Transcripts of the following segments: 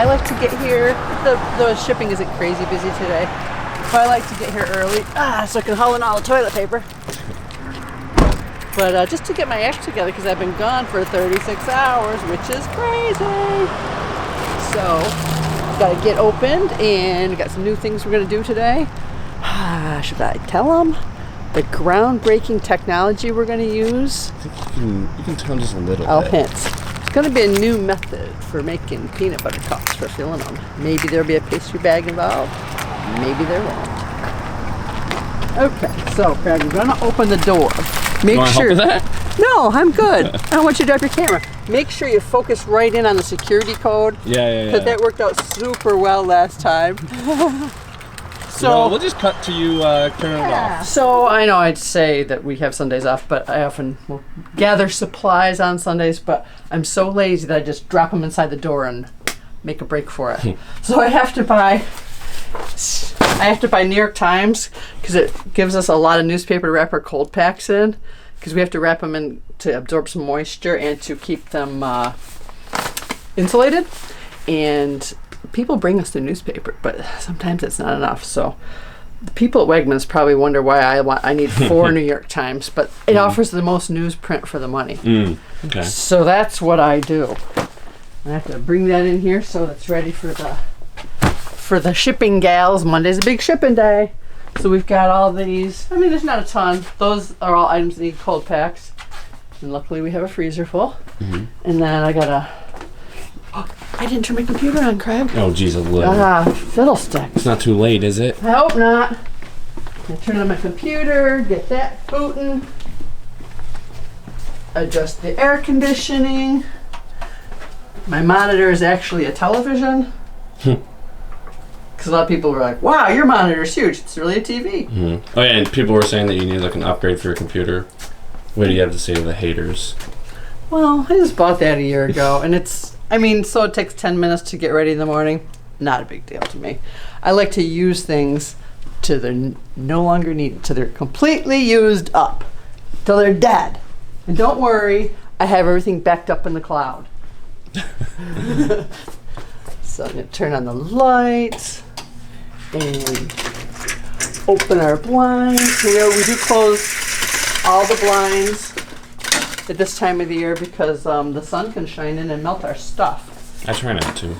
I like to get here. The shipping isn't crazy busy today, but I like to get here early so I can haul in all the toilet paper. But just to get my act together because I've been gone for 36 hours, which is crazy. So, gotta get opened and got some new things we're gonna do today. Should I tell them the groundbreaking technology we're gonna use? I think you can tell just a little I'll bit. hint. It's gonna be a new method for making peanut butter cups for filling them. Maybe there'll be a pastry bag involved. Maybe there won't. Okay, so Craig, we're gonna open the door. Make sure. You want help with that? No, I'm good. I don't want you to drop your camera. Make sure you focus right in on the security code. Yeah. Because that worked out super well last time. So we'll just cut to you turning it off. So I know I'd say that we have Sundays off, but I often will gather supplies on Sundays, but I'm so lazy that I just drop them inside the door and make a break for it. So I have to buy New York Times because it gives us a lot of newspaper to wrap our cold packs in because we have to wrap them in to absorb some moisture and to keep them insulated. And people bring us the newspaper, but sometimes it's not enough. So the people at Wegmans probably wonder why I need 4 New York Times, but it offers the most newsprint for the money. Okay. So that's what I do. I have to bring that in here so it's ready for the shipping gals. Monday's a big shipping day. So we've got all these. I mean, there's not a ton. Those are all items that need cold packs. And luckily we have a freezer full. And then I didn't turn my computer on, Craig. Oh, geez, a little. Fiddlesticks. It's not too late, is it? I hope not. I turn on my computer, get that booting, adjust the air conditioning. My monitor is actually a television. Because a lot of people were like, wow, your monitor is huge. It's really a TV. Oh, yeah, and people were saying that you need like an upgrade for your computer. What do you have to say to the haters? Well, I just bought that a year ago, and so it takes 10 minutes to get ready in the morning. Not a big deal to me. I like to use things till they're no longer needed, till they're completely used up, till they're dead. And don't worry, I have everything backed up in the cloud. So I'm going to turn on the lights and open our blinds. We do close all the blinds at this time of the year because the sun can shine in and melt our stuff. I try not to.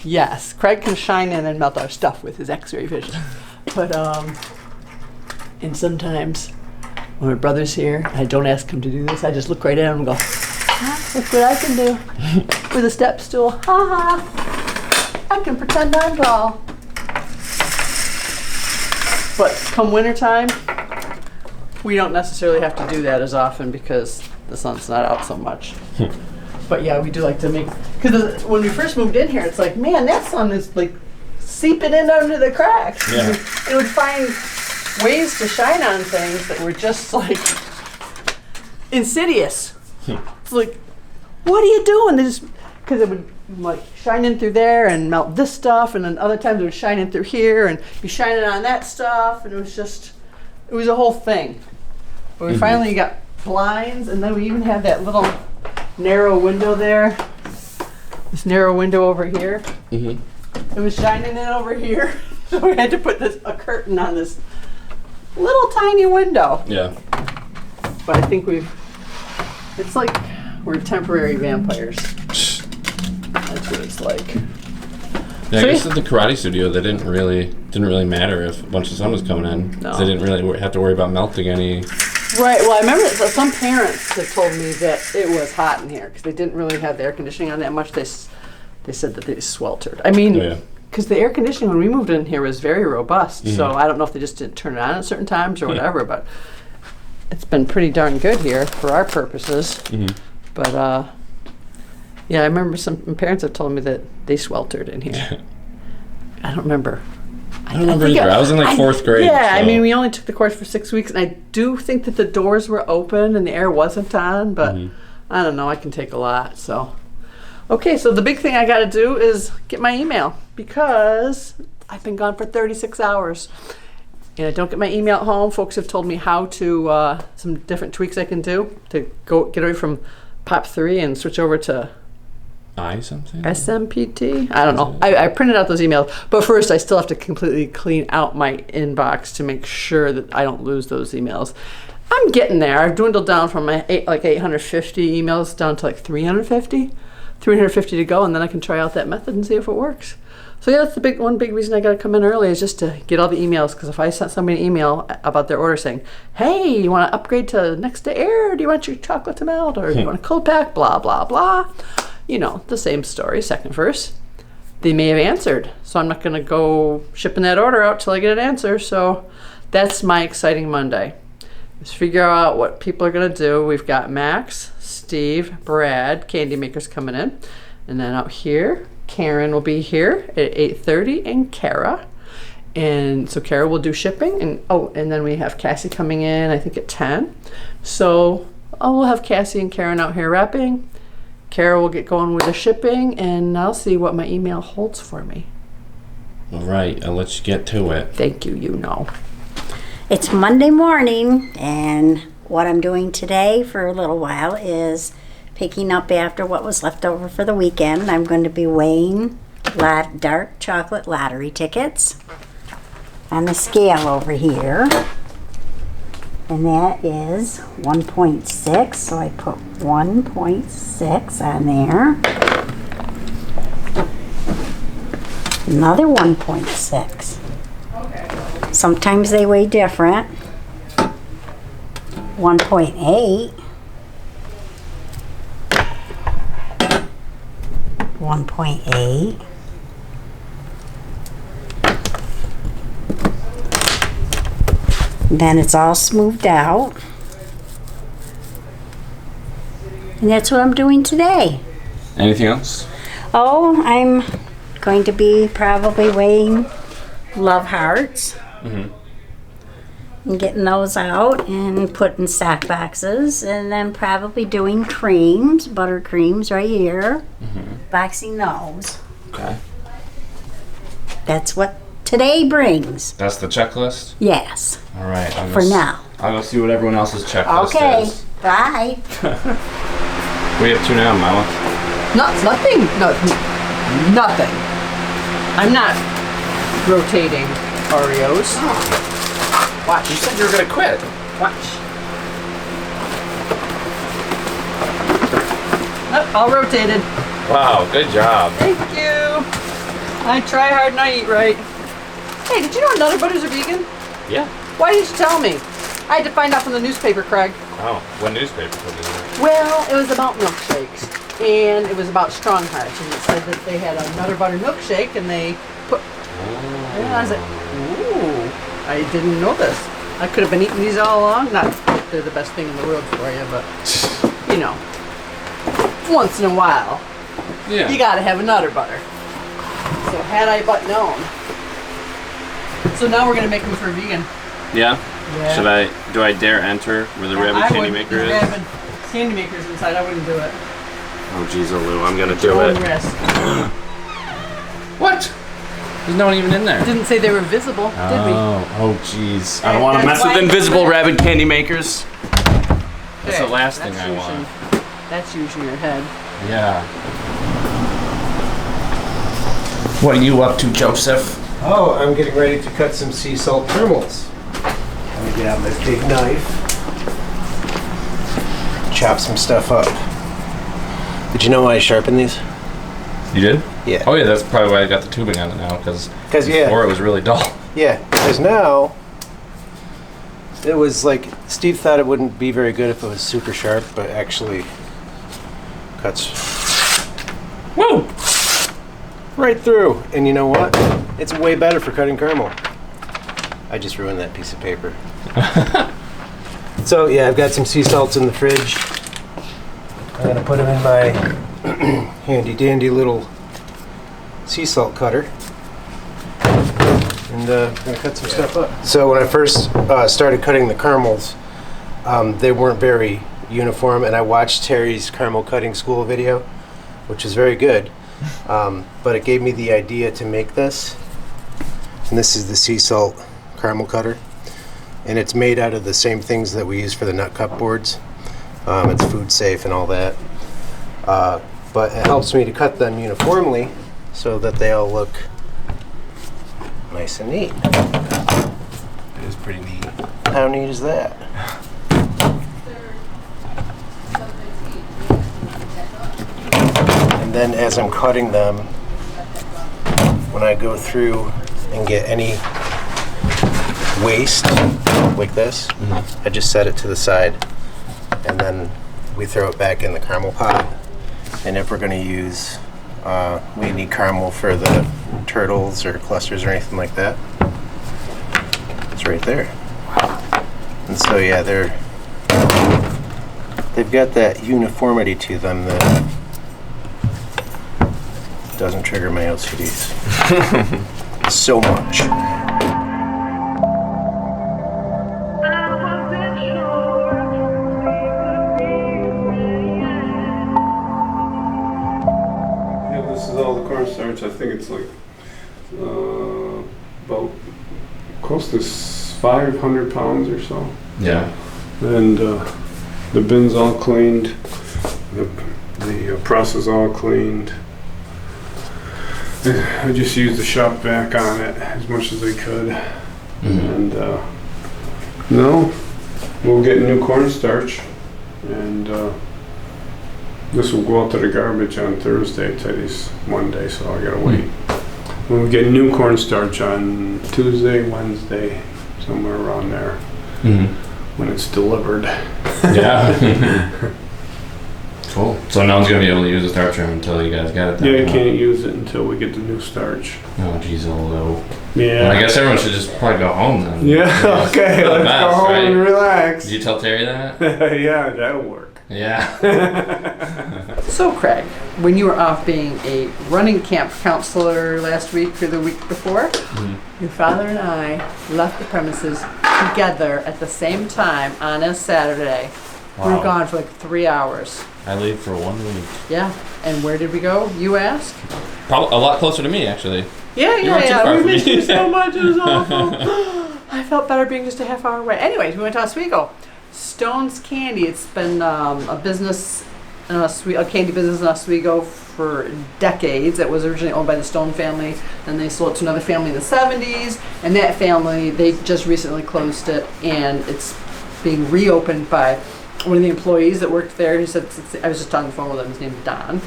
Yes, Craig can shine in and melt our stuff with his X-ray vision. But and sometimes when my brother's here, I don't ask him to do this. I just look right at him and go, look what I can do with a step stool. Ha ha! I can pretend I'm tall. But come wintertime, we don't necessarily have to do that as often because the sun's not out so much. But yeah, we do like to make, because when we first moved in here, it's like, man, that sun is like seeping in under the cracks. Yeah. It would find ways to shine on things that were just like insidious. It's like, what are you doing? Because it would like shine in through there and melt this stuff, and then other times it would shine in through here and be shining on that stuff, and it was a whole thing. But we finally got blinds, and then we even had that little narrow window there. This narrow window over here. It was shining in over here, so we had to put a curtain on this little tiny window. Yeah. But I think it's like we're temporary vampires. That's what it's like. Yeah, I guess at the karate studio, that didn't really matter if a bunch of sun was coming in. No. They didn't really have to worry about melting any. Right. Well, I remember some parents had told me that it was hot in here because they didn't really have the air conditioning on that much. They said that they sweltered. I mean, because the air conditioning when we moved in here was very robust. So I don't know if they just didn't turn it on at certain times or whatever, but it's been pretty darn good here for our purposes. But yeah, I remember some parents have told me that they sweltered in here. I don't remember. I don't remember either. I was in like 4th grade. Yeah, so. I mean, we only took the course for 6 weeks, and I do think that the doors were open and the air wasn't on, but I don't know. I can take a lot, so. Okay, so the big thing I got to do is get my email because I've been gone for 36 hours. And I don't get my email at home. Folks have told me how to, some different tweaks I can do to get away from POP3 and switch over to I something? SMPT? I don't know. I printed out those emails, but first I still have to completely clean out my inbox to make sure that I don't lose those emails. I'm getting there. I've dwindled down from my 850 emails down to like 350. 350 to go, and then I can try out that method and see if it works. So yeah, that's the one big reason I got to come in early is just to get all the emails, because if I sent somebody an email about their order saying, hey, you want to upgrade to next to air? Do you want your chocolate to melt? Or do you want a cold pack? Blah, blah, blah. You know, the same story, second verse. They may have answered, so I'm not going to go shipping that order out till I get an answer. So that's my exciting Monday. Let's figure out what people are going to do. We've got Max, Steve, Brad, candy makers coming in. And then out here, Karen will be here at 8:30 and Kara. And so Kara will do shipping. And then we have Cassie coming in, I think at 10. So we'll have Cassie and Karen out here wrapping. Kara will get going with the shipping, and I'll see what my email holds for me. All right, I'll let you get to it. Thank you, you know. It's Monday morning, and what I'm doing today for a little while is picking up after what was left over for the weekend. I'm going to be weighing dark chocolate lottery tickets on the scale over here. And that is 1.6, so I put 1.6 on there. Another 1.6. Sometimes they weigh different. 1.8. 1.8. Then it's all smoothed out. And that's what I'm doing today. Anything else? Oh, I'm going to be probably weighing love hearts. And getting those out and putting stock boxes, and then probably doing creams, buttercreams right here. Boxing those. Okay. That's what today brings. That's the checklist? Yes. All right. For now. I'll go see what everyone else's checklist Okay. is. Bye. What are you up to now, Mama? Nothing. No, nothing. I'm not rotating Oreos. Watch. You said you were going to quit. Watch. Oh, all rotated. Wow, good job. Thank you. I try hard and I eat right. Hey, did you know Nutter Butters are vegan? Yeah. Why didn't you tell me? I had to find out from the newspaper, Craig. Oh, what newspaper put it in? Well, it was about milkshakes. And it was about Strong Hearts. And it said that they had a Nutter Butter milkshake and they put... And I was like, ooh, I didn't know this. I could have been eating these all along. Not that they're the best thing in the world for you, but, you know, once in a while, you gotta have a Nutter Butter. So had I but known. So now we're gonna make them for vegan. Yeah? Yeah. Do I dare enter where the rabbit candy maker is? Rabbit candy maker's inside. I wouldn't do it. Oh, geez, Lou, I'm gonna do Own it. risk. What? There's no one even in there. Didn't say they were visible, did we? Oh, jeez. I don't want to That's mess with why- invisible rabbit candy makers. That's the Okay, last thing that's I want. That's using your head. Yeah. What are you up to, Joseph? Oh, I'm getting ready to cut some sea salt caramels. I'm gonna get out my big knife, chop some stuff up. Did you know why I sharpen these? You did? Yeah. Oh, yeah, that's probably why I got the tubing on it now, because yeah. before it was really dull. Yeah, because now it was like Steve thought it wouldn't be very good if it was super sharp, but actually cuts Woo! right through. And you know what? It's way better for cutting caramel. I just ruined that piece of paper. So yeah, I've got some sea salts in the fridge. I'm gonna put them in my handy dandy little sea salt cutter. And I'm gonna cut some stuff up. So when I first started cutting the caramels, they weren't very uniform, and I watched Terry's caramel cutting school video, which is very good. But it gave me the idea to make this. And this is the sea salt caramel cutter. And it's made out of the same things that we use for the nut cup boards. It's food safe and all that. but it helps me to cut them uniformly so that they all look nice and neat. It is pretty neat. How neat is that? And then as I'm cutting them, when I go through and get any waste like this, I just set it to the side, and then we throw it back in the caramel pot. And if we're going to use, we need caramel for the turtles or clusters or anything like that, it's right there. And so yeah, they've got that uniformity to them that doesn't trigger my OCDs so much. Yeah, this is all the cornstarch. I think it's like about close to 500 pounds or so. Yeah. And the bin's all cleaned. The press is all cleaned. I just used the shop vac on it as much as I could. And no, we'll get new cornstarch, and this will go out to the garbage on Thursday. Today's Monday, so I gotta wait. We'll get new cornstarch on Tuesday, Wednesday, somewhere around there, when it's delivered. Yeah. Cool. So no one's gonna be able to use the starch room until you guys got it. Yeah, you can't use it until we get the new starch. Oh, geez, although. Yeah. Well, I guess everyone should just probably go home then. Yeah. Okay. Let's go home and relax. Did you tell Terry that? Yeah, that'll work. Yeah. So, Craig, when you were off being a running camp counselor last week or the week before, your father and I left the premises together at the same time on a Saturday. We were gone for like 3 hours. I leave for 1 week. Yeah. And where did we go? You ask? Probably a lot closer to me, actually. Yeah. weren't too far We from missed me. you so much. It was awful. I felt better being just a half hour away. Anyways, we went to Oswego. Stone's Candy. It's been a business, a candy business in Oswego for decades. It was originally owned by the Stone family, and they sold it to another family in the 70s. And that family, they just recently closed it, and it's being reopened by one of the employees that worked there. He said, I was just on the phone with him. His name's Don.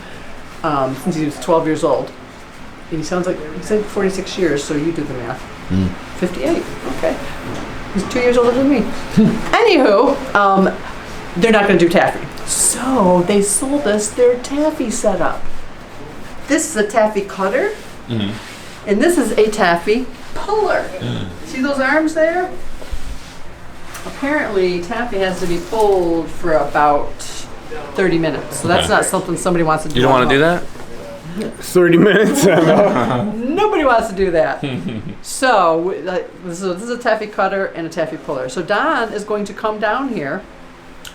Since he was 12 years old. And he sounds like, he said 46 years, so you do the math. 58, okay. He's 2 years older than me. Anywho, they're not going to do taffy. So they sold us their taffy setup. This is a taffy cutter, and this is a taffy puller. See those arms there? Apparently, taffy has to be pulled for about 30 minutes. So that's not something somebody wants to do. You don't want to do that? 30 minutes. Nobody wants to do that. So this is a taffy cutter and a taffy puller. So Don is going to come down here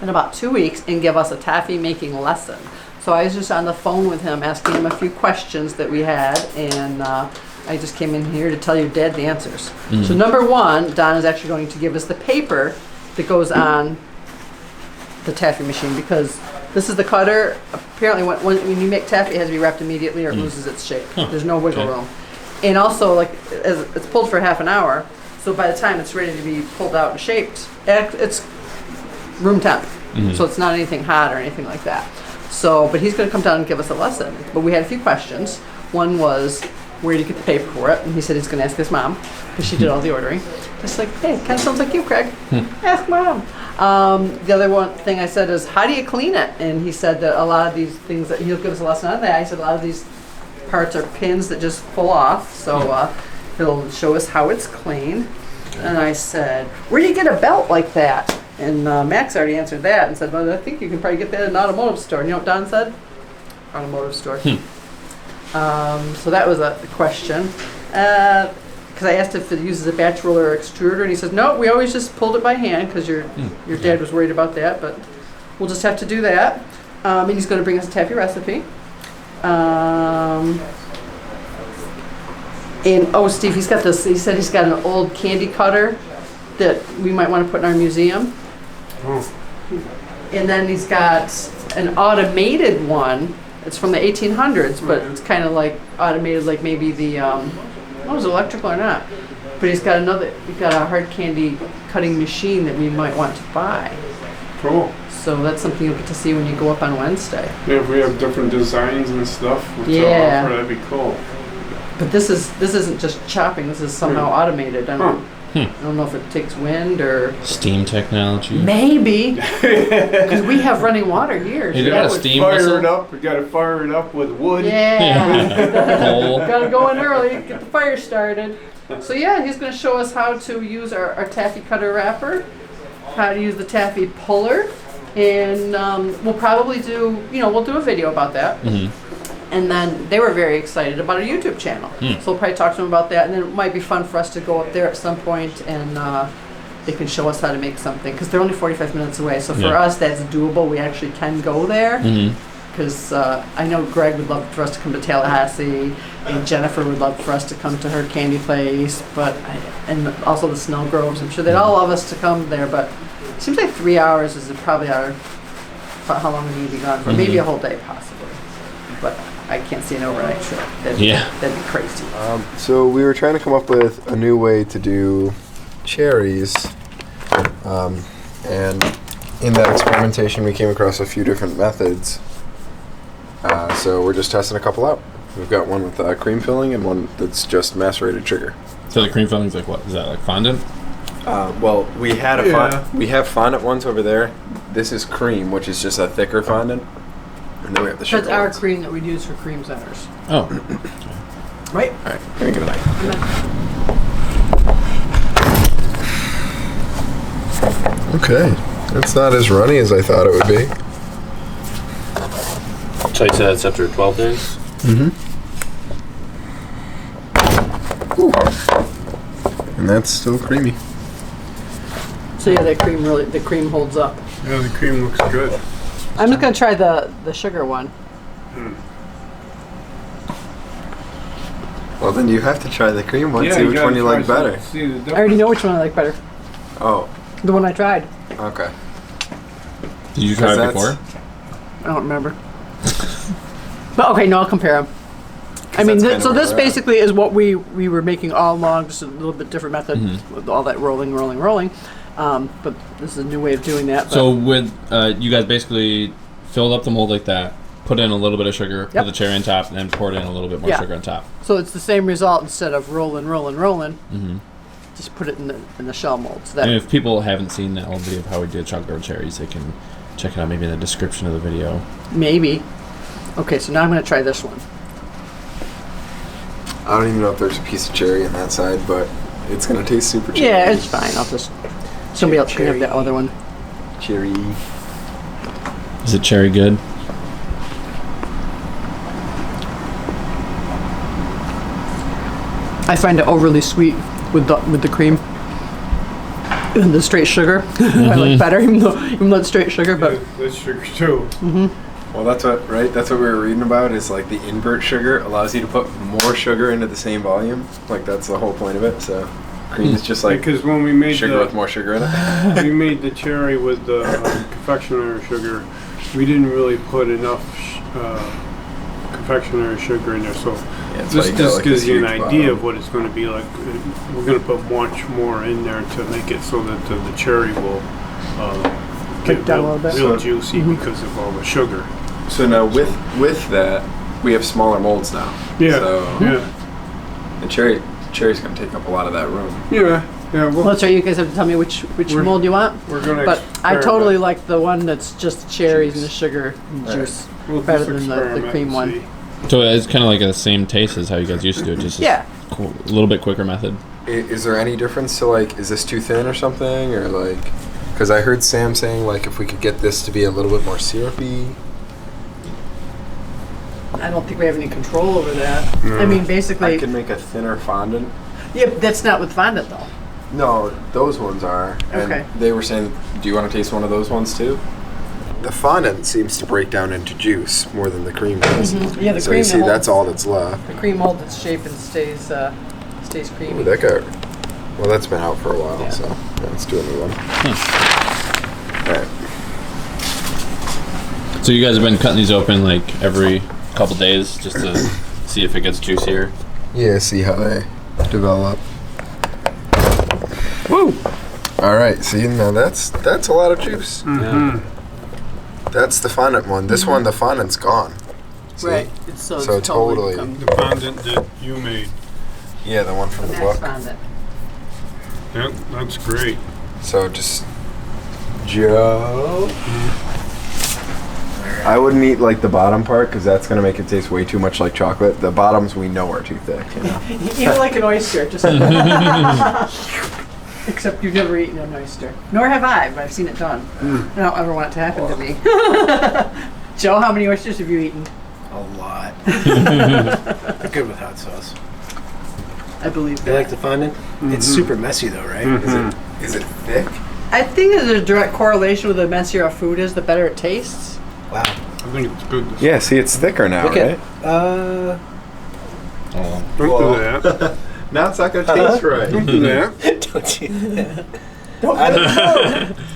in about 2 weeks and give us a taffy making lesson. So I was just on the phone with him asking him a few questions that we had, and I just came in here to tell your dad the answers. So number one, Don is actually going to give us the paper that goes on the taffy machine, because this is the cutter. Apparently when you make taffy, it has to be wrapped immediately or it loses its shape. There's no wiggle room. And also, like, it's pulled for half an hour, so by the time it's ready to be pulled out and shaped, it's room temp. So it's not anything hot or anything like that. So, but he's going to come down and give us a lesson. But we had a few questions. One was, where did you get the paper for it? And he said he's going to ask his mom, because she did all the ordering. Just like, hey, kind of sounds like you, Craig. Ask mom. The other one thing I said is, how do you clean it? And he said that a lot of these things, that he'll give us a lesson on that. He said a lot of these parts are pins that just pull off. So he'll show us how it's clean. And I said, where do you get a belt like that? And Max already answered that and said, well, I think you can probably get that at an automotive store. And you know what Don said? Automotive store. So that was a question. Because I asked if it uses a batch roller or extruder, and he says, no, we always just pulled it by hand, because your dad was worried about that, but we'll just have to do that. And he's going to bring us a taffy recipe. And Steve, he's got this. He said he's got an old candy cutter that we might want to put in our museum. And then he's got an automated one It's from the 1800s, but it's kind of like automated, like maybe the, was it electrical or not? But he's got a hard candy cutting machine that we might want to buy. Cool. So that's something you'll get to see when you go up on Wednesday. Yeah, if we have different designs and stuff, Yeah. that'd be cool. But this isn't just chopping. This is somehow automated. I don't know if it takes wind or Steam technology. maybe because we have running water here. You got a steam Fire whistle? it up. We gotta fire it up with wood. Yeah, Coal. gotta go in early, get the fire started. So yeah, he's going to show us how to use our taffy cutter wrapper, how to use the taffy puller, and we'll probably do we'll do a video about that. Mm-hmm. And then they were very excited about our YouTube channel. So we'll probably talk to them about that. And then it might be fun for us to go up there at some point and they can show us how to make something. Because they're only 45 minutes away. So for us, that's doable. We actually can go there. Because I know Greg would love for us to come to Tallahassee. And Jennifer would love for us to come to her candy place. And also the Snow Groves. I'm sure they'd all love us to come there. But it seems like 3 hours is probably how long we need to be gone for. Maybe a whole day, possibly. But I can't see an overnight trip. That'd be crazy. So we were trying to come up with a new way to do cherries, and in that experimentation we came across a few different methods. So we're just testing a couple out. We've got one with cream filling and one that's just macerated sugar. So the cream filling's like what? Is that like fondant? Well, we had we have fondant ones over there. This is cream, which is just a thicker fondant. And then we have the sugar That's our ones. cream that we'd use for cream centers. Oh. Right? All right, gonna get a knife. Okay, it's not as runny as I thought it would be. So you said it's after 12 days? Mm-hmm. And that's still creamy. So yeah, the cream holds up. Yeah, the cream looks good. I'm just gonna try the sugar one. Well, then you have to try the cream one. See you which gotta one you try like some- better. see the difference. I already know which one I like better. Oh, The one I tried. okay. Did you try it Because before? I don't remember. But okay, no, I'll compare them. I mean, that's kinda so where this we're at. basically is what we were making all along, just a little bit different method with all that rolling. But this is a new way of doing that. But So with you guys basically filled up the mold like that, put in a little bit of sugar, put Yep. the cherry on top, and then poured in a little bit more Yeah. sugar on top. So it's the same result instead of rolling. Mm-hmm. Just put it in the shell mold. So And that if people haven't seen that old video of how we did chocolate covered cherries, they can check it out maybe in the description of the video. maybe. Okay, so now I'm gonna try this one. I don't even know if there's a piece of cherry on that side, but it's gonna taste super cherry. Yeah, it's fine. I'll just somebody else can have that other one. Cherry. Is it cherry good? I find it overly sweet with the cream and the straight sugar. I like better, even though it's straight sugar. But That's sugar too. Well, that's what we were reading about. Is like the invert sugar allows you to put more sugar into the same volume. Like that's the whole point of it. So cream is just like Because when we made sugar with more sugar in it. we made the cherry with the confectionery sugar, we didn't really put enough confectionery sugar in there. So Yeah, that's why this you got, just like, gives this you an huge idea bottom. of what it's going to be like. We're going to put much more in there to make it so that the cherry will Kick down a little bit. real juicy because of all the sugar. So now with that, we have smaller molds now. Yeah, So yeah, the cherry's gonna take up a lot of that room. yeah. well, that's right. You guys have to tell me which mold you want. We're going to. But I totally like the one that's just cherries and the sugar and juice We'll better just than the experiment cream and one. see. So it's kind of like the same taste as how you guys used to do it, just Yeah. a little bit quicker method. Is there any difference to like, is this too thin or something, or like? Because I heard Sam saying like if we could get this to be a little bit more syrupy. I don't think we have any control over that. I mean, I basically, could make a thinner fondant. yeah, but that's not with fondant though. No, those ones are. And Okay. they were saying, do you want to taste one of those ones too? The fondant seems to break down into juice more than the cream does. Yeah, the So cream you see, holds- that's all that's left. The cream holds its shape and stays creamy. Ooh, that got. Well, that's been out for a while, Yeah. so let's do a new one. All right. So you guys have been cutting these open like every couple days just to see if it gets juicier. Yeah, see how they develop. Woo! All right, see, now that's a lot of juice. Yeah. That's the fondant one. This one, the fondant's gone. See? Right. It's so totally. The fondant that you made. Yeah, the one from the Max book. fondant. That's great. So just Joe. I wouldn't eat like the bottom part because that's gonna make it taste way too much like chocolate. The bottoms we know are too thick. You know? Eat it like an oyster, just except you've never eaten an oyster. Nor have I, but I've seen it done. I don't ever want it to happen to me. Joe, how many oysters have you eaten? A lot. They're good with hot sauce. I believe You that. like the fondant? It's super messy though, right? Is it thick? I think there's a direct correlation with the messier a food is, the better it tastes. Wow. I think it's good. Yeah. See, it's thicker now, Look right? at Don't do that. Now it's not gonna taste right. Don't do that. don't you?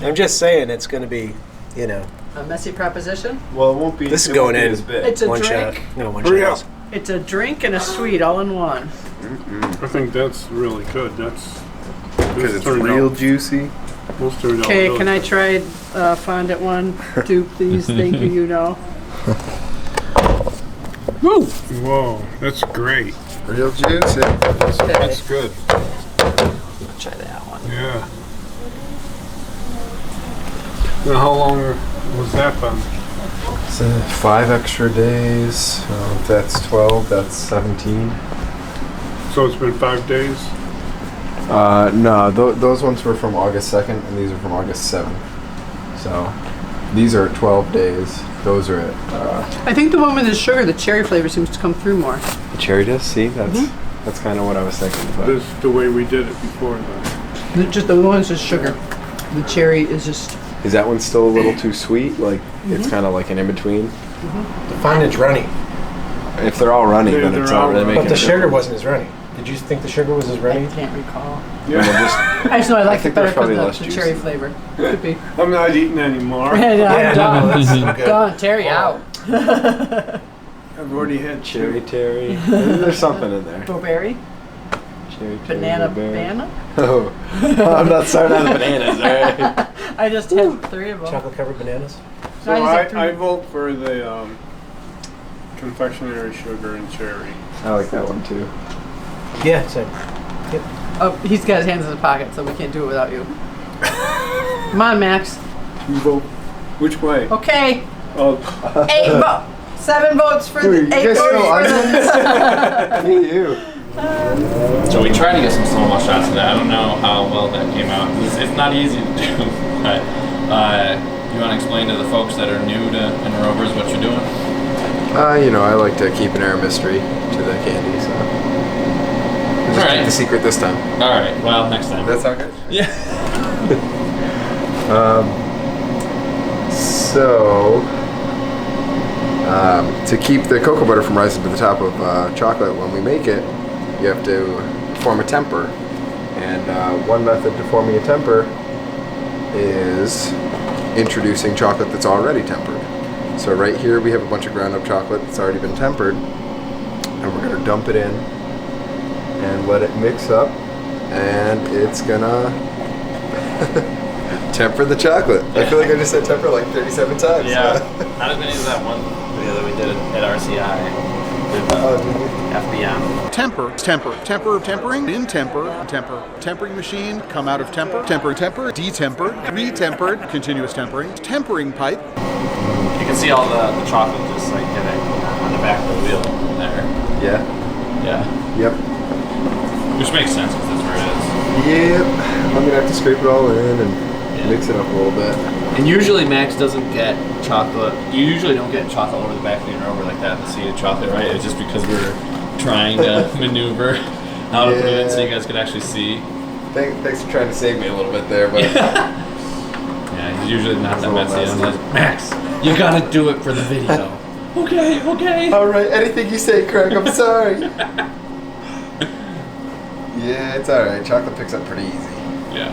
I'm just saying it's going to be, you know. A messy proposition. Well, it won't be. This is going in. It's a One drink. shot. No, one Hurry shot. up. It's a drink and a sweet all in one. I think that's really good. That's Because it's real juicy. Most turned out Okay, really can I try fondant one, two, please? Thank you. You know. Woo! Whoa, that's great. Real juicy. That's good. I'll try that one. Yeah. Now, how long was that been? So 5 extra days. If that's 12, that's 17. So it's been 5 days? No, those ones were from August 2nd, and these are from August 7th. So these are at 12 days. Those are at I think the one with the sugar, the cherry flavor seems to come through more. the cherry does. See, that's kind of what I was thinking. But This is the way we did it before then. Just the one's just sugar. The cherry is just. is that one still a little too sweet? Like it's kind of like an in between. The fondant's runny. If they're all runny, Yeah, then they're it's all not really runny. making. But the a sugar difference. wasn't as runny. Did you think the sugar was as I runny? can't recall. Yeah. I just know I like think it better there's probably because less the juice cherry in it. flavor. Could be. I'm not eating anymore. I'm done. that's good. Done. Terry out. I've already had Cherry terry. There's something in there. Blueberry. Cherry terry. Banana. blueberry. Banana. Oh, I'm not starting on the bananas, all right? I just had 3 of them. Chocolate covered bananas? So I just had 3. I vote for the confectionery sugar and cherry. I like that one too. Yeah, same. Oh, he's got his hands in his pocket, so we can't do it without you. Come on, Max. You vote which way? Okay. Oh, 8 votes. 7 votes for Dude, the you 8 guys votes know for the. Me, you. So we tried to get some snowball shots of that. I don't know how well that came out. It's not easy to do, but you want to explain to the folks that are new to enrobers what you're doing? You know, I like to keep an air of mystery to the candy, so. Just All right. keep the secret this time. All right. Well, next time. That's all good. Yeah. To keep the cocoa butter from rising to the top of chocolate when we make it, you have to form a temper. And one method to forming a temper is introducing chocolate that's already tempered. So right here we have a bunch of ground up chocolate that's already been tempered, and we're going to dump it in and let it mix up, and it's gonna temper the chocolate. I feel like I just said temper like 37 times. Yeah. How did we do that one video that we did at RCI with FBM? Tempering, in temper, tempering machine, come out of temper, detempered, retempered, continuous tempering pipe. You can see all the chocolate just like getting on the back of the wheel there. Yeah. Yeah. Yep. Which makes sense because that's where it is. Yep. I'm gonna have to scrape it all in and mix it up a little bit. And usually Max doesn't get chocolate. You usually don't get chocolate over the back of the enrober like that, the seeded chocolate, right? It's just because we're trying to maneuver how to put it in so you guys could actually see. Thanks for trying to save me a little bit there, but Yeah, he's usually not that It's a messy. little I'm like, Max, you gotta do it for the video. Okay. all right, anything you say, Craig. I'm sorry. Yeah, it's all right. Chocolate picks up pretty easy. Yeah.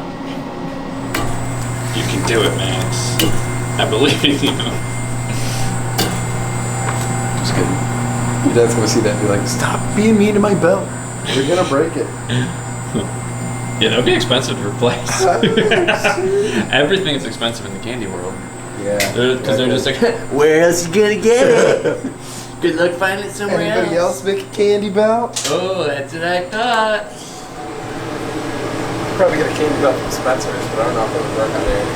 You can do it, Max. I believe in you. Just kidding. Your dad's gonna see that and be like, "Stop being mean to my belt. You're gonna break it." Yeah, that would be expensive to replace. Everything is expensive in the candy world. Yeah. Because they're just like, where else you gonna get it? Good luck finding it somewhere Anybody else make a candy belt? Oh, that's what I thought. Probably get a candy belt from Spencer's, but I don't know if it would work on there.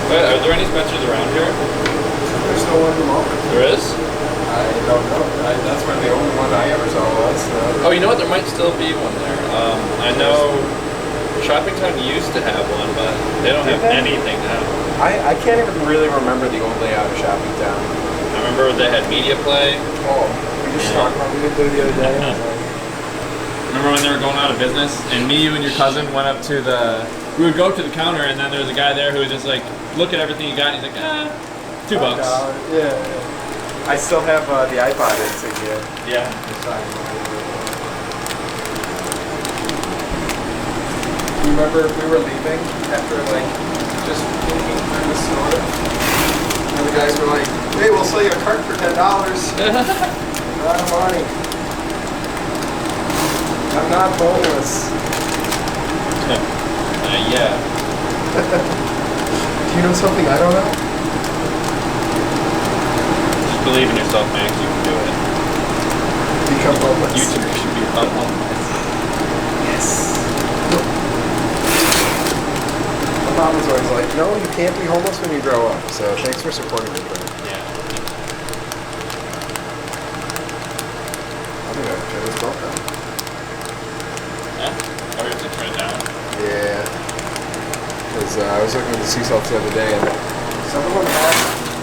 Are there any Spencers around here? There's no one at the moment. There is? I don't know. That's where the only one I ever saw was. Oh, you know what? There might still be one there. I know Shopping Town used to have one, but they don't have anything now. I can't even really remember the old layout of Shopping Town. I remember they had Media Play. Oh, we just talked about Media Play the other day. Remember when they were going out of business, and me, you, and your cousin went up to the. We would go to the counter, and then there was a guy there who would just like look at everything you got, and he's like, $2. Yeah. I still have the iPod insignia. Yeah. You remember we were leaving after like just peeking through the store, and the guys were like, "Hey, we'll sell you a cart for $10." A lot of money. I'm not homeless. Yeah. Do you know something I don't know? Just believe in yourself, Max. You can do it. Become homeless. You too should become homeless. Yes. My mom was always like, "No, you can't be homeless when you grow up." So thanks for supporting me, bro. Yeah. I'm gonna turn this belt down. Yeah. Oh, you have to turn it down. Yeah. Because I was looking at the sea salts the other day, and some of them had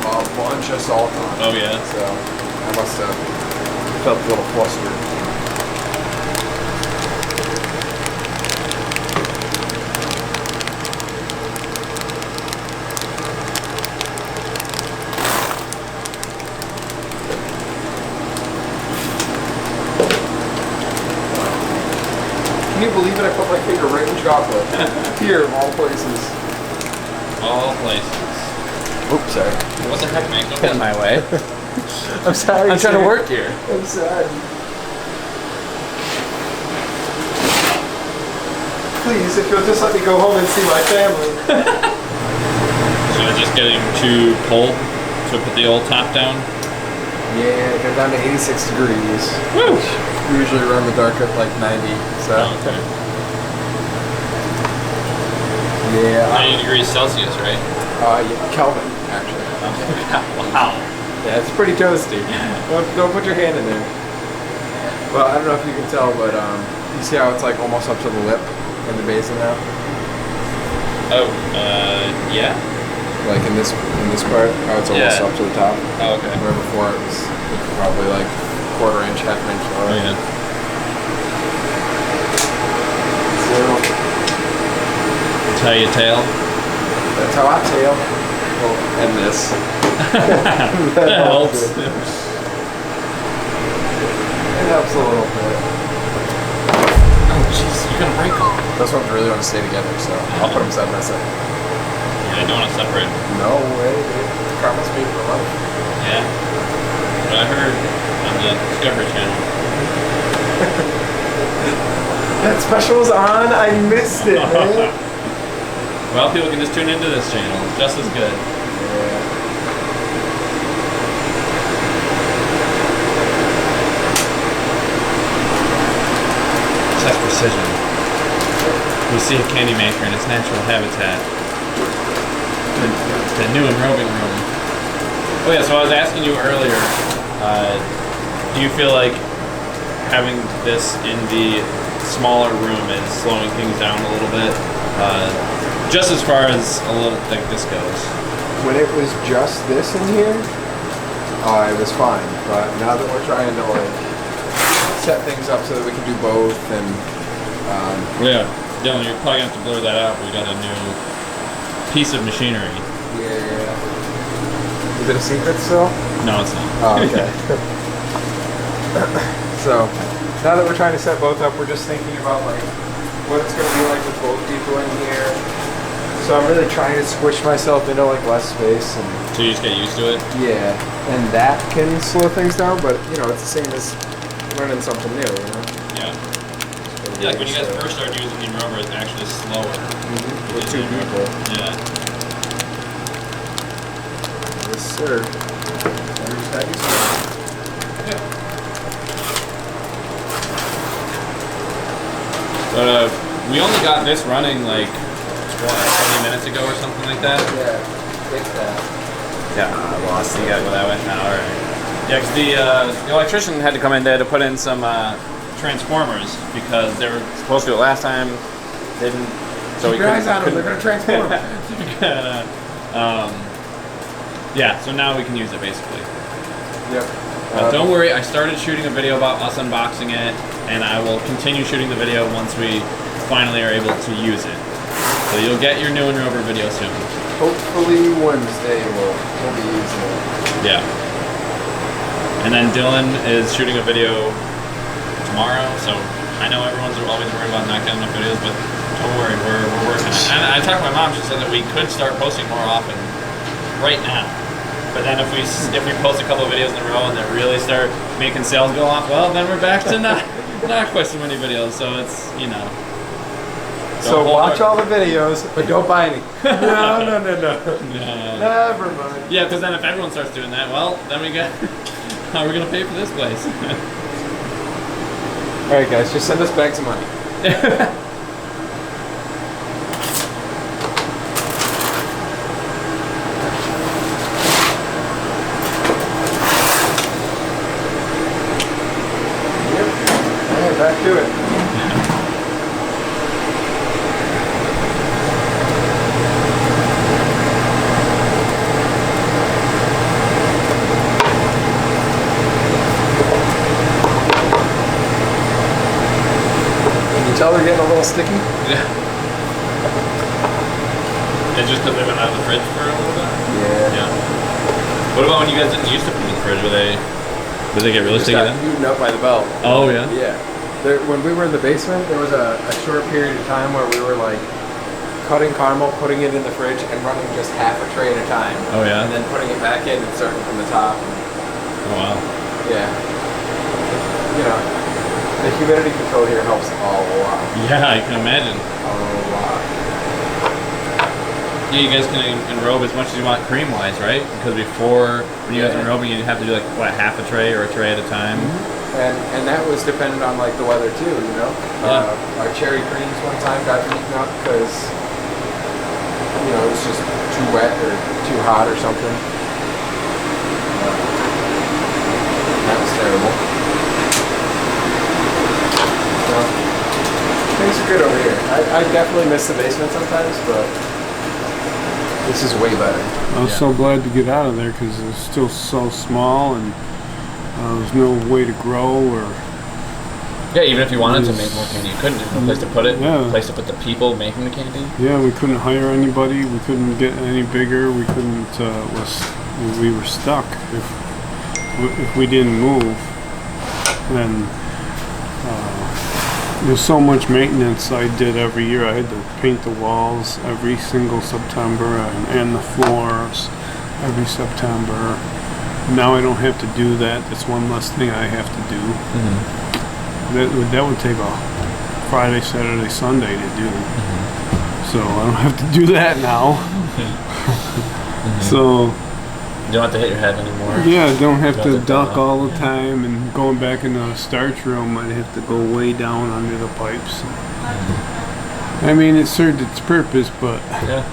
a bunch of salt on. Oh yeah. So I must have felt a little flustered. Can you believe it? I put my finger right in chocolate. Here, of all places. All places. Oops, sorry. What the heck, man? Don't get in my way. I'm sorry. I'm trying to work here. I'm sorry. Please, if you'll just let me go home and see my family. Should I just get him to pull? So put the old top down? Yeah, go down to 86 degrees. Woo! We usually run the dark at like 90, so. Oh, okay. Yeah. 90 degrees Celsius, right? Yeah, Kelvin, actually. Wow. Yeah, it's pretty toasty. Don't put your hand in there. Well, I don't know if you can tell, but you see how it's like almost up to the lip in the basin now? Oh, yeah? Like in this part, how it's almost up to the top. Oh, okay. Where before it was probably like quarter inch, half an inch lower. Oh, yeah. So That's how you tail? that's how I tail. Well, and this. That helps. It helps a little bit. Oh, jeez, you're gonna break them. Those ones really want to stay together, so I'll put them side by side. Yeah, I don't want to separate them. No way, dude. Promise me for life. Yeah. What I heard on the Discovery Channel. That special was on. I missed it, man. Well, people can just tune into this channel. It's just as good. Yeah. Such precision. We see a candy maker in its natural habitat. The new enrobing room. Oh yeah, so I was asking you earlier, do you feel like having this in the smaller room is slowing things down a little bit? Just as far as a little like this goes. When it was just this in here, it was fine. But now that we're trying to like set things up so that we can do both, and Yeah, Dylan, you're probably gonna have to blur that out. We got a new piece of machinery. yeah, is it a secret still? No, it's not. Oh, okay. So now that we're trying to set both up, we're just thinking about like what it's going to be like with both people in here. So I'm really trying to squish myself into like less space, and So you just get used to it? yeah, and that can slow things down. But you know, it's the same as learning something new. You know. Yeah. Yeah, like when you guys first started using the enrober, it's actually slower. With 2 people. Yeah. Yes, sir. There's that you said. Yeah. But we only got this running like what, 20 minutes ago or something like that. Yeah, fix that. Yeah, I lost. You got well, that went now. All right. Yeah, because the electrician had to come in there to put in some transformers because they were supposed to do it last time. They didn't. So Keep your eyes on them. They're gonna transform. Yeah. So now we can use it basically. Yep. Don't worry, I started shooting a video about us unboxing it, and I will continue shooting the video once we finally are able to use it. So you'll get your new enrober video soon. Hopefully Wednesday we'll be using it. Yeah. And then Dylan is shooting a video tomorrow, so I know everyone's always worried about not getting enough videos, but don't worry, we're working on it. And I talked to my mom, she said that we could start posting more often right now. But then if we post a couple of videos in a row and they really start making sales go off, well, then we're back to not quite so many videos. So it's, you know. So watch all the videos, but don't buy any. No. No. Never mind. Yeah, because then if everyone starts doing that, well, then we get, how are we going to pay for this place? All right, guys, just send us bags of money. Back to it. Can you tell they're getting a little sticky? Yeah. It's just because they've been out of the fridge for a little bit? Yeah. What about when you guys didn't used to put them in the fridge? Did they get really sticky got then? eaten up by the belt. Oh, yeah? Yeah. When we were in the basement, there was a short period of time where we were like cutting caramel, putting it in the fridge, and running just half a tray at a time. Oh, yeah? And then putting it back in and starting from the top. Oh, wow. Yeah. You know, the humidity control here helps a lot. Yeah, I can imagine. A lot. Yeah, you guys can enrobe as much as you want cream-wise, right? Because before, when you guys were enrobing, you'd have to do like, what, half a tray or a tray at a time? Mm-hmm. And that was dependent on like the weather too, you know. Yeah. Our cherry creams one time got eaten up because you know it was just too wet or too hot or something. That was terrible. So, things are good over here. I definitely miss the basement sometimes, but this is way better. I was so glad to get out of there because it's still so small and there's no way to grow or. Yeah, even if you wanted to make more candy, you couldn't. There's no place to put it. Yeah. No place to put the people making the candy. Yeah, we couldn't hire anybody. We couldn't get any bigger. We couldn't. We were stuck if we didn't move. Then there's so much maintenance I did every year. I had to paint the walls every single September and the floors every September. Now I don't have to do that. That's one less thing I have to do. Mm-hmm. That would take a Friday, Saturday, Sunday to do. Mm-hmm. So I don't have to do that now. Mm-hmm. So you don't have to hit your head anymore. yeah, I don't have to duck all the time, and going back in the starch room, I'd have to go way down under the pipes. I mean, it served its purpose, but Yeah.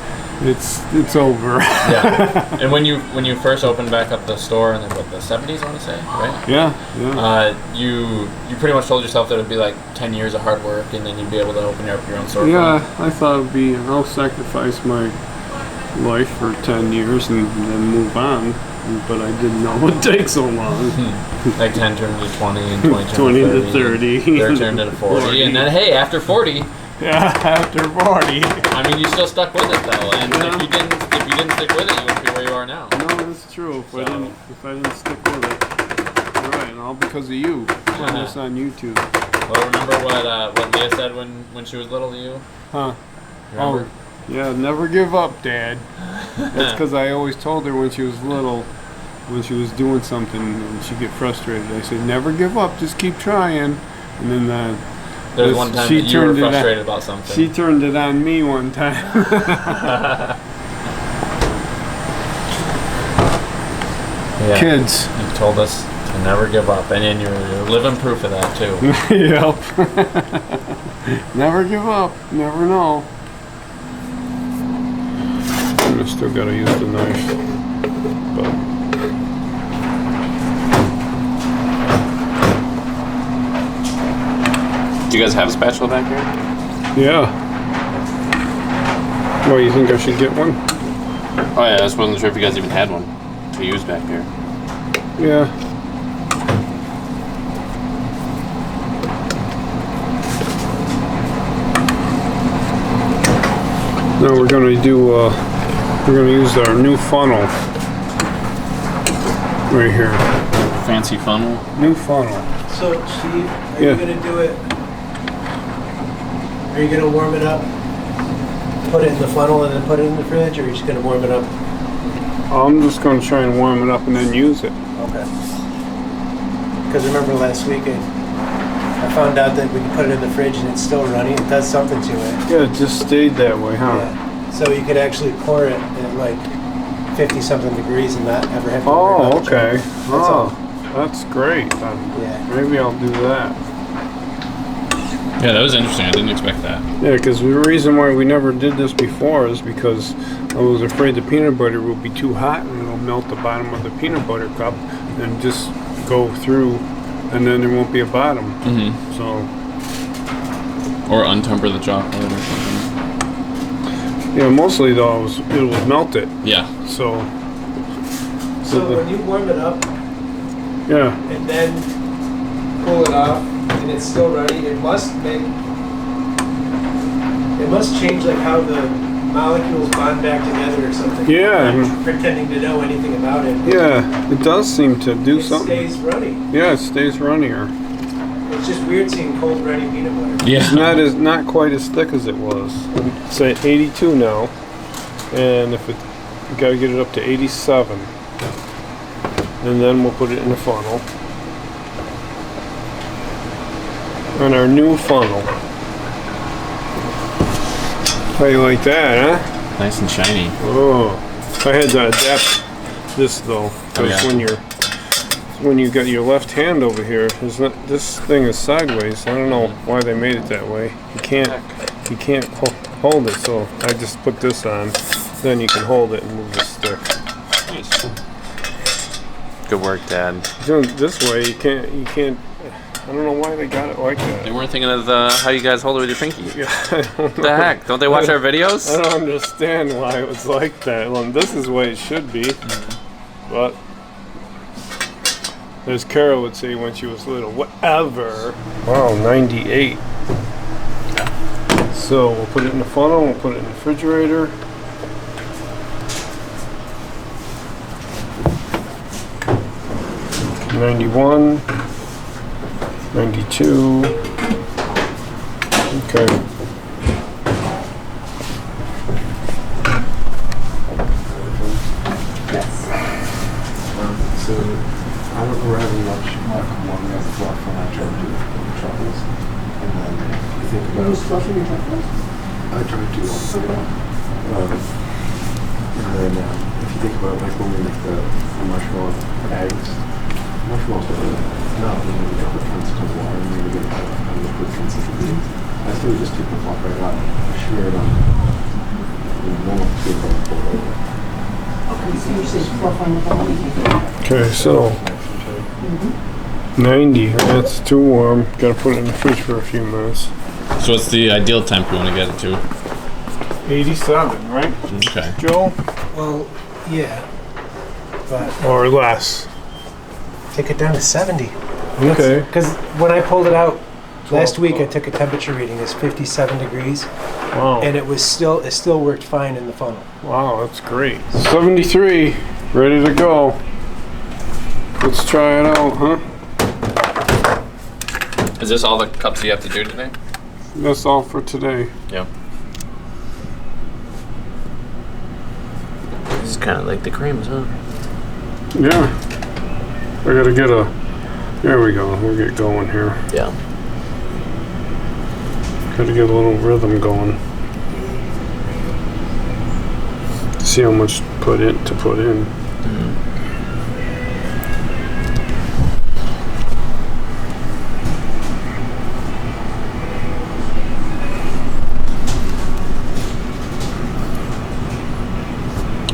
it's over. Yeah. And when you first opened back up the store in the 70s, I want to say, right? Yeah. You pretty much told yourself that it'd be like 10 years of hard work, and then you'd be able to open up your own store. Yeah, I thought it'd be, I'll sacrifice my life for 10 years and then move on, but I didn't know it would take so long. Like 10 turned into 20, and 20 turned 20 to to 30. 30 turned into 40, and then hey, after 40, yeah, after 40. I mean, you still stuck with it though, and Yeah. if you didn't stick with it, you wouldn't be where you are now. No, that's true. If I didn't stick with it, you're right, and all because of you. Putting this on YouTube. Well, remember what Leah said when she was little to you? Huh? Remember? Oh, Yeah, never give up, Dad. That's because I always told her when she was little, when she was doing something and she'd get frustrated, I said, never give up, just keep trying. And then there's one time that you were frustrated about something. She turned it on me one time. Yeah. Kids. You told us to never give up, and then you're living proof of that too. Yep. Never give up. Never know. I still gotta use the knife. But Do you guys have a spatula back here? yeah. Well, you think I should get one? Oh yeah, I just wasn't sure if you guys even had one to use back here. Yeah. Now we're gonna use our new funnel right here. Fancy funnel. New funnel. So, Steve, are Yeah. you gonna do it? Are you gonna warm it up? Put it in the funnel and then put it in the fridge, or are you just gonna warm it up? I'm just gonna try and warm it up and then use it. Okay. Because remember last week I found out that we can put it in the fridge and it's still running. It does something to it. Yeah, it just stayed that way, huh? Yeah. So you could actually pour it at like 50-something degrees and not ever have to worry Oh, about it. okay. That's all. That's great. Yeah. Maybe I'll do that. Yeah, that was interesting. I didn't expect that. Yeah, because the reason why we never did this before is because I was afraid the peanut butter would be too hot and it'll melt the bottom of the peanut butter cup and just go through, and then there won't be a bottom. Mm-hmm. So, Or untemper the chocolate or something. yeah, mostly though it was melted. Yeah. So When you warm it up yeah. and then pull it off and it's still running, it must change like how the molecules bond back together or something. Yeah. I'm not pretending to know anything about it. Yeah, it does seem to do It something. stays running. Yeah, it stays runnier. It's just weird seeing cold running peanut butter. Yeah. It's not quite as thick as it was. It's at 82 now, and you gotta get it up to 87, and then we'll put it in the funnel. And our new funnel. How you like that, huh? Nice and shiny. Oh, I had to adapt this though, because when you got your left hand over here, this thing is sideways. I don't know why they made it that way. You can't hold it, so I just put this on. Then you can hold it and move the stick. Nice. Good work, Dad. Doing it this way, you can't. I don't know why they got it like that. They weren't thinking of how you guys hold it with your pinky. Yeah, I don't know. The heck? Don't they watch our videos? I don't understand why it was like that. Well, this is the way it should be, but as Carol would say when she was little, whatever. Wow, 98. So we'll put it in the funnel, we'll put it in the refrigerator. $91, $92. Okay. So I don't know, we're having lunch morning as well when I try to do truffles. And then you think about fluffing your truffles? I try to do and then if you think about like when we make the marshmallow eggs, marshmallows are not really liquid consistent water, and maybe get a liquid consistency. I still just take the fluff right out, smear it on, and then we'll take it and pour it over. Okay, so you said fluff on the bottom. Okay, so 90. That's too warm. Gotta put it in the fridge for a few minutes. So what's the ideal temp you want to get it to? 87, right, Okay. Joel? Well, yeah. But Or less. take it down to 70. Okay. Because when I pulled it out last week, I took a temperature reading. It's 57 degrees, Wow. and it still worked fine in the funnel. Wow, that's great. 73, ready to go. Let's try it out, huh? Is this all the cups you have to do today? That's all for today. Yeah. It's kind of like the creams, huh? Yeah. I gotta get a. There we go. We'll get going here. Yeah. Gotta get a little rhythm going. See how much to put in.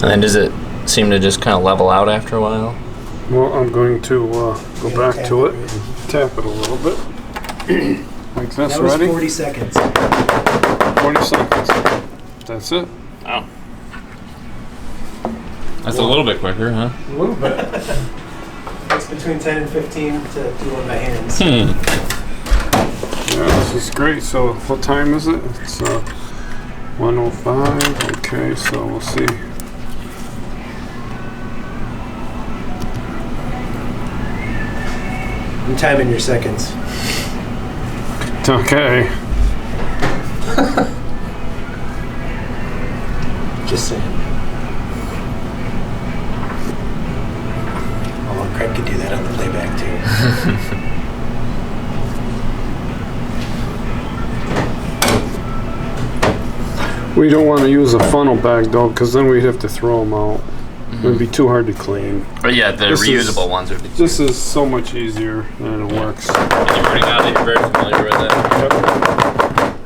And then does it seem to just kind of level out after a while? Well, I'm going to go back to it, tap it a little bit. Like this, That was ready? 40 seconds. 40 seconds. That's it. Oh. That's a little bit quicker, huh? A little bit. It's between 10 and 15 to do it by hands. Yeah, this is great. So, what time is it? It's 1:05. Okay, so we'll see. I'm timing your seconds. It's okay. Just saying. Oh, Craig could do that on the playback too. We don't want to use a funnel bag though, because then we'd have to throw them out. It'd be too hard to clean. But yeah, the This is- reusable ones would be. This is so much easier and it works. And you already now that you're very familiar with it.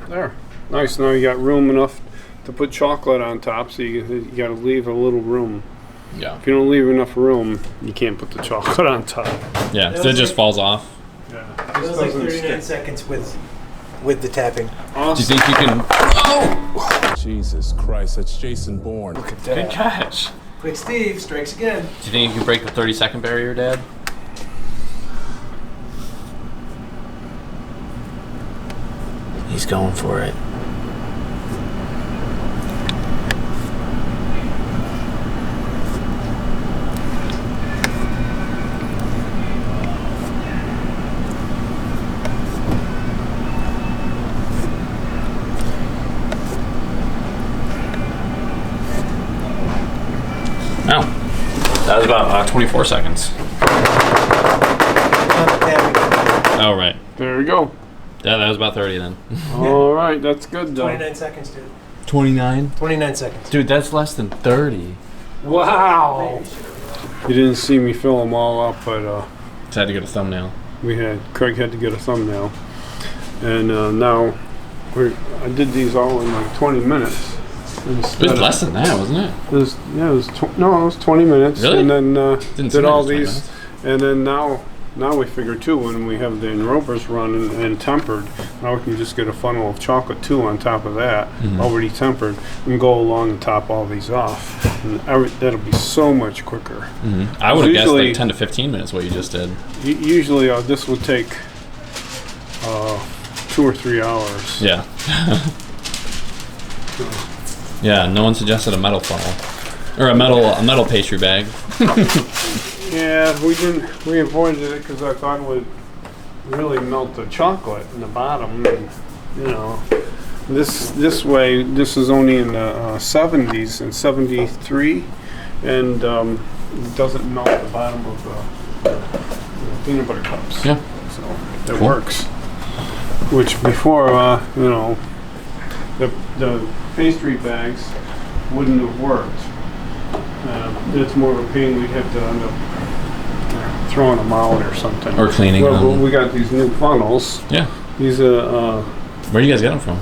Yep. There. Nice. Now you got room enough to put chocolate on top, so you got to leave a little room. Yeah. If you don't leave enough room, you can't put the chocolate on top. Yeah, That so it was just like- falls off. Yeah. It was like 39 seconds with the tapping. Do you Awesome. think you can? Jesus Christ, that's Jason Bourne. Look at Good that. catch. Quick Steve strikes again. Do you think you can break the 30-second barrier, Dad? He's going for it. Oh, that was about 24 seconds. Oh, right. There we go. Yeah, that was about 30 then. All right, that's good though. 29 seconds, dude. 29? 29 seconds. Dude, that's less than 30. Wow. You didn't see me fill them all up, but Just had to get a thumbnail. Craig had to get a thumbnail, and now I did these all in like 20 minutes. It was less than that, wasn't it? It was 20 minutes. Really? And then Didn't did seem like all it was 20 these, minutes. and then now we figure too, when we have the enrobers run and tempered, now we can just get a funnel of chocolate too on top of that, already tempered, and go along and top all these off. And that'll be so much quicker. I would have guessed Usually- like 10 to 15 minutes what you just did. Usually this would take 2 or 3 hours. Yeah. Yeah, no one suggested a metal funnel. Or a metal pastry bag. Yeah, we avoided it because I thought it would really melt the chocolate in the bottom. And, this way, this is only in the 70s and 73, and it doesn't melt the bottom of the peanut butter cups. Yeah. So it Cool. works. Which before, the pastry bags wouldn't have worked. It's more of a pain. We'd have to end up throwing them out or something. Or cleaning well, them. we got these new funnels. Yeah. These Where do you guys get them from?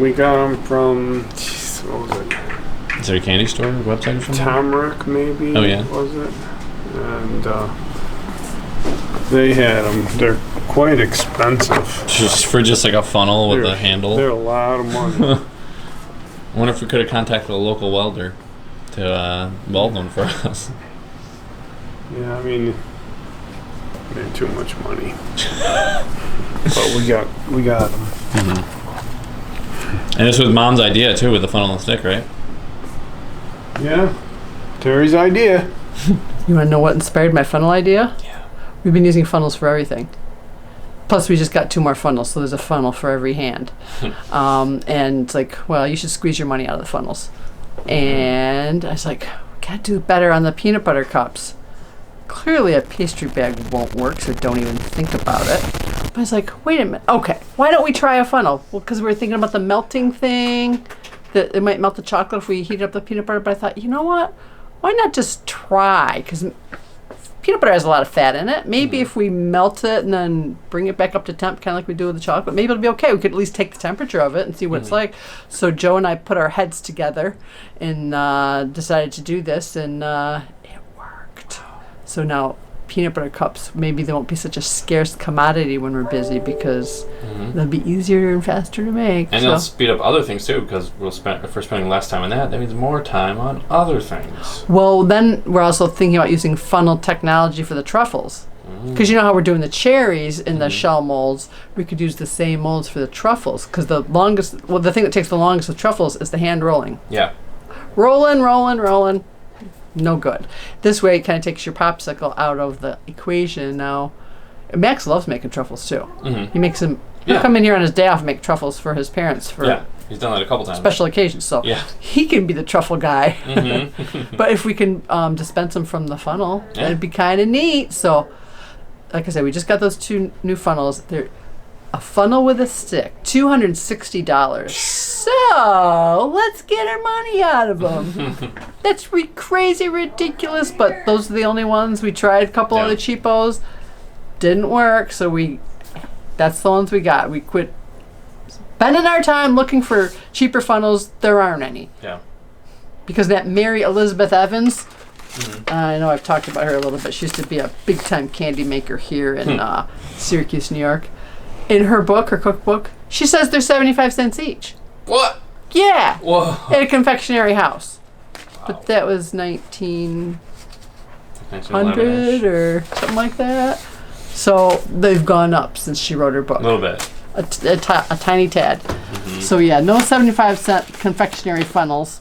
we got them from, what was it? Is there a candy store or website or something? Tamarick, maybe. Oh, yeah. Was it? And they had them. They're quite expensive. Just for just like a funnel with a handle. They're a lot of money. I wonder if we could have contacted a local welder to weld them for us. Yeah, I mean, they're too much money. But we got them. And this was Mom's idea too, with the funnel and stick, right? Yeah, Terry's idea. You want to know what inspired my funnel idea? Yeah. We've been using funnels for everything. Plus, we just got 2 more funnels, so there's a funnel for every hand. And it's like, well, you should squeeze your money out of the funnels. And I was like, gotta do better on the peanut butter cups. Clearly a pastry bag won't work, so don't even think about it. But I was like, wait a minute. Okay, why don't we try a funnel? Well, because we were thinking about the melting thing, that it might melt the chocolate if we heat up the peanut butter. But I thought, you know what? Why not just try? Because peanut butter has a lot of fat in it. Maybe if we melt it and then bring it back up to temp, kind of like we do with the chocolate, maybe it'll be okay. We could at least take the temperature of it and see what it's like. So Joe and I put our heads together and decided to do this, and it worked. So now peanut butter cups, maybe they won't be such a scarce commodity when we're busy, because they'll be easier and faster to make. And they'll speed up other things too, because if we're spending less time on that means more time on other things. Well, then we're also thinking about using funnel technology for the truffles. Because you know how we're doing the cherries in the shell molds, we could use the same molds for the truffles. Because the thing that takes the longest with truffles is the hand rolling. Yeah. Rolling. No good. This way it kind of takes your popsicle out of the equation now. Max loves making truffles too. He makes them. He'll come in here on his day off and make truffles for his parents for he's done that a couple times. Special occasions. So he can be the truffle guy. But if we can dispense them from the funnel, that'd be kind of neat. So, like I said, we just got those 2 new funnels. They're a funnel with a stick, $260. So let's get our money out of them. That's crazy ridiculous, but those are the only ones. We tried a couple other cheapos, didn't work. So that's the ones we got. We quit spending our time looking for cheaper funnels. There aren't any. Yeah. Because that Mary Elizabeth Evans, I know I've talked about her a little bit. She used to be a big time candy maker here in Syracuse, New York. In her book, her cookbook, she says they're 75 cents each. What? Yeah. Whoa. At a confectionery house. Wow. But that was 1900 or something like that. So they've gone up since she wrote her book. A little bit. A tiny tad. So yeah, no 75-cent confectionery funnels.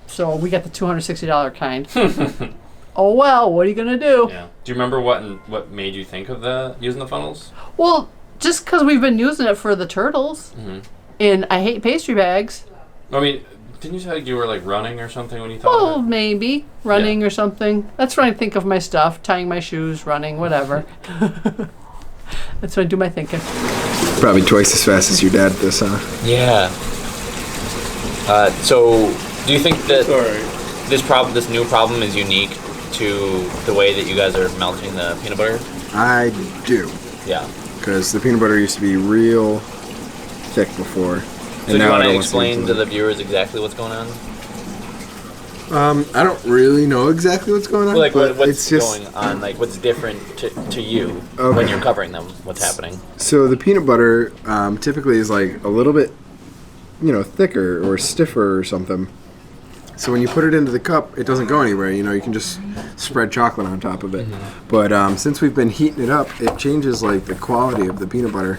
So we got the $260 kind. Oh well, what are you gonna do? Yeah. Do you remember what made you think of using the funnels? Well, just because we've been using it for the turtles, and I hate pastry bags. I mean, didn't you say you were like running or something when you thought Well, of it? maybe running or something. That's when I think of my stuff: tying my shoes, running, whatever. That's when I do my thinking. Probably twice as fast as your dad at this, huh? Yeah. So, do you think that this new problem is unique to the way that you guys are melting the peanut butter? I do. Yeah. Because the peanut butter used to be real thick before. So do you want to explain to the viewers exactly what's going on? I don't really know exactly what's going on. Like but what's going on? Like what's different to you when you're covering them? What's happening? So the peanut butter typically is like a little bit, thicker or stiffer or something. So when you put it into the cup, it doesn't go anywhere. You can just spread chocolate on top of it. But since we've been heating it up, it changes like the quality of the peanut butter.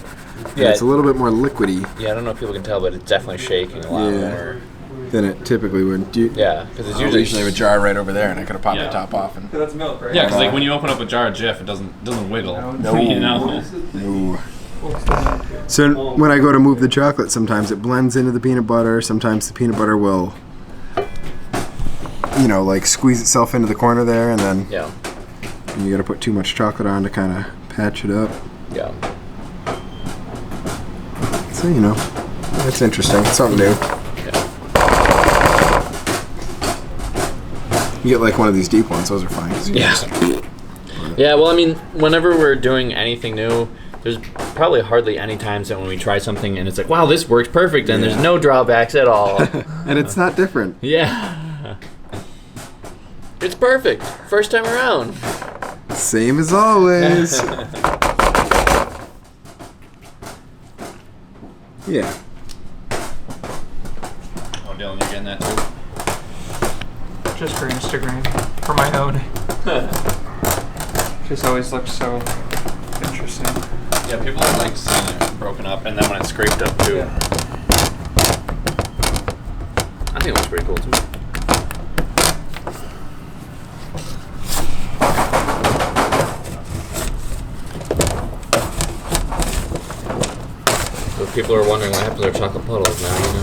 Yeah, it's a little bit more liquidy. Yeah, I don't know if people can tell, but it's definitely shaking a lot more than it typically would. Yeah, because it's usually have a jar right over there, and I could have popped the top off. And that's milk, right? Yeah, because like when you open up a jar of Jif, it doesn't wiggle. No. No. So when I go to move the chocolate, sometimes it blends into the peanut butter. Sometimes the peanut butter will, like squeeze itself into the corner there, and then you got to put too much chocolate on to kind of patch it up. Yeah. So it's interesting. It's something new. You get like one of these deep ones; those are fine. Yeah. Well, I mean, whenever we're doing anything new, there's probably hardly any times that when we try something and it's like, wow, this works perfect, and there's no drawbacks at all. And it's not different. Yeah. It's perfect. First time around. Same as always. Yeah. Oh, Dylan, you getting that too? Just for Instagram, for my own. Just always looks so interesting. Yeah, people are like seeing it broken up, and then when it's scraped up too. Yeah. I think it looks pretty cool too. So if people are wondering what happens to our chocolate puddles, now you know.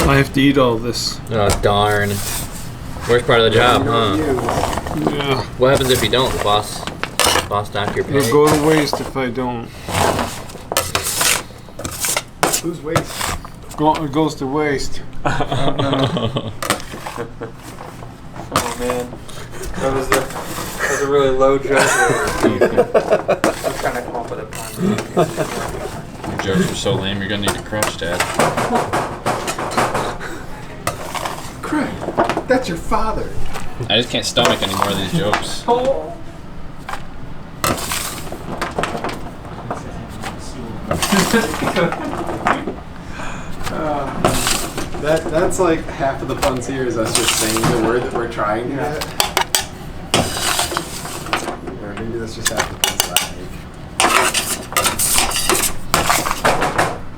I have to eat all this. Oh, darn. Worst part of the job, huh? Yeah. What happens if you don't? The boss dock your pay? It'll go to waste if I don't. Who's waste? It goes to waste. Oh man, that was a really low joke. I'm trying to come up with a pun. Your jokes are so lame, you're gonna need a crutch, Dad. Craig, that's your father. I just can't stomach any more of these jokes. That's like half of the puns here is us just saying the word that we're trying to get. Or maybe that's just half the puns that I make.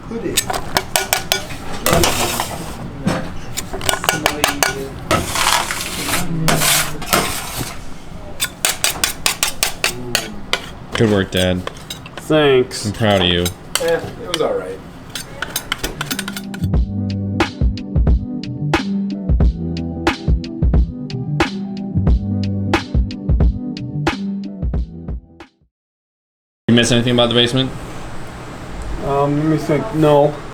Pudding. Good work, Dad. Thanks. I'm proud of you. It was alright. You miss anything about the basement? Let me think. No.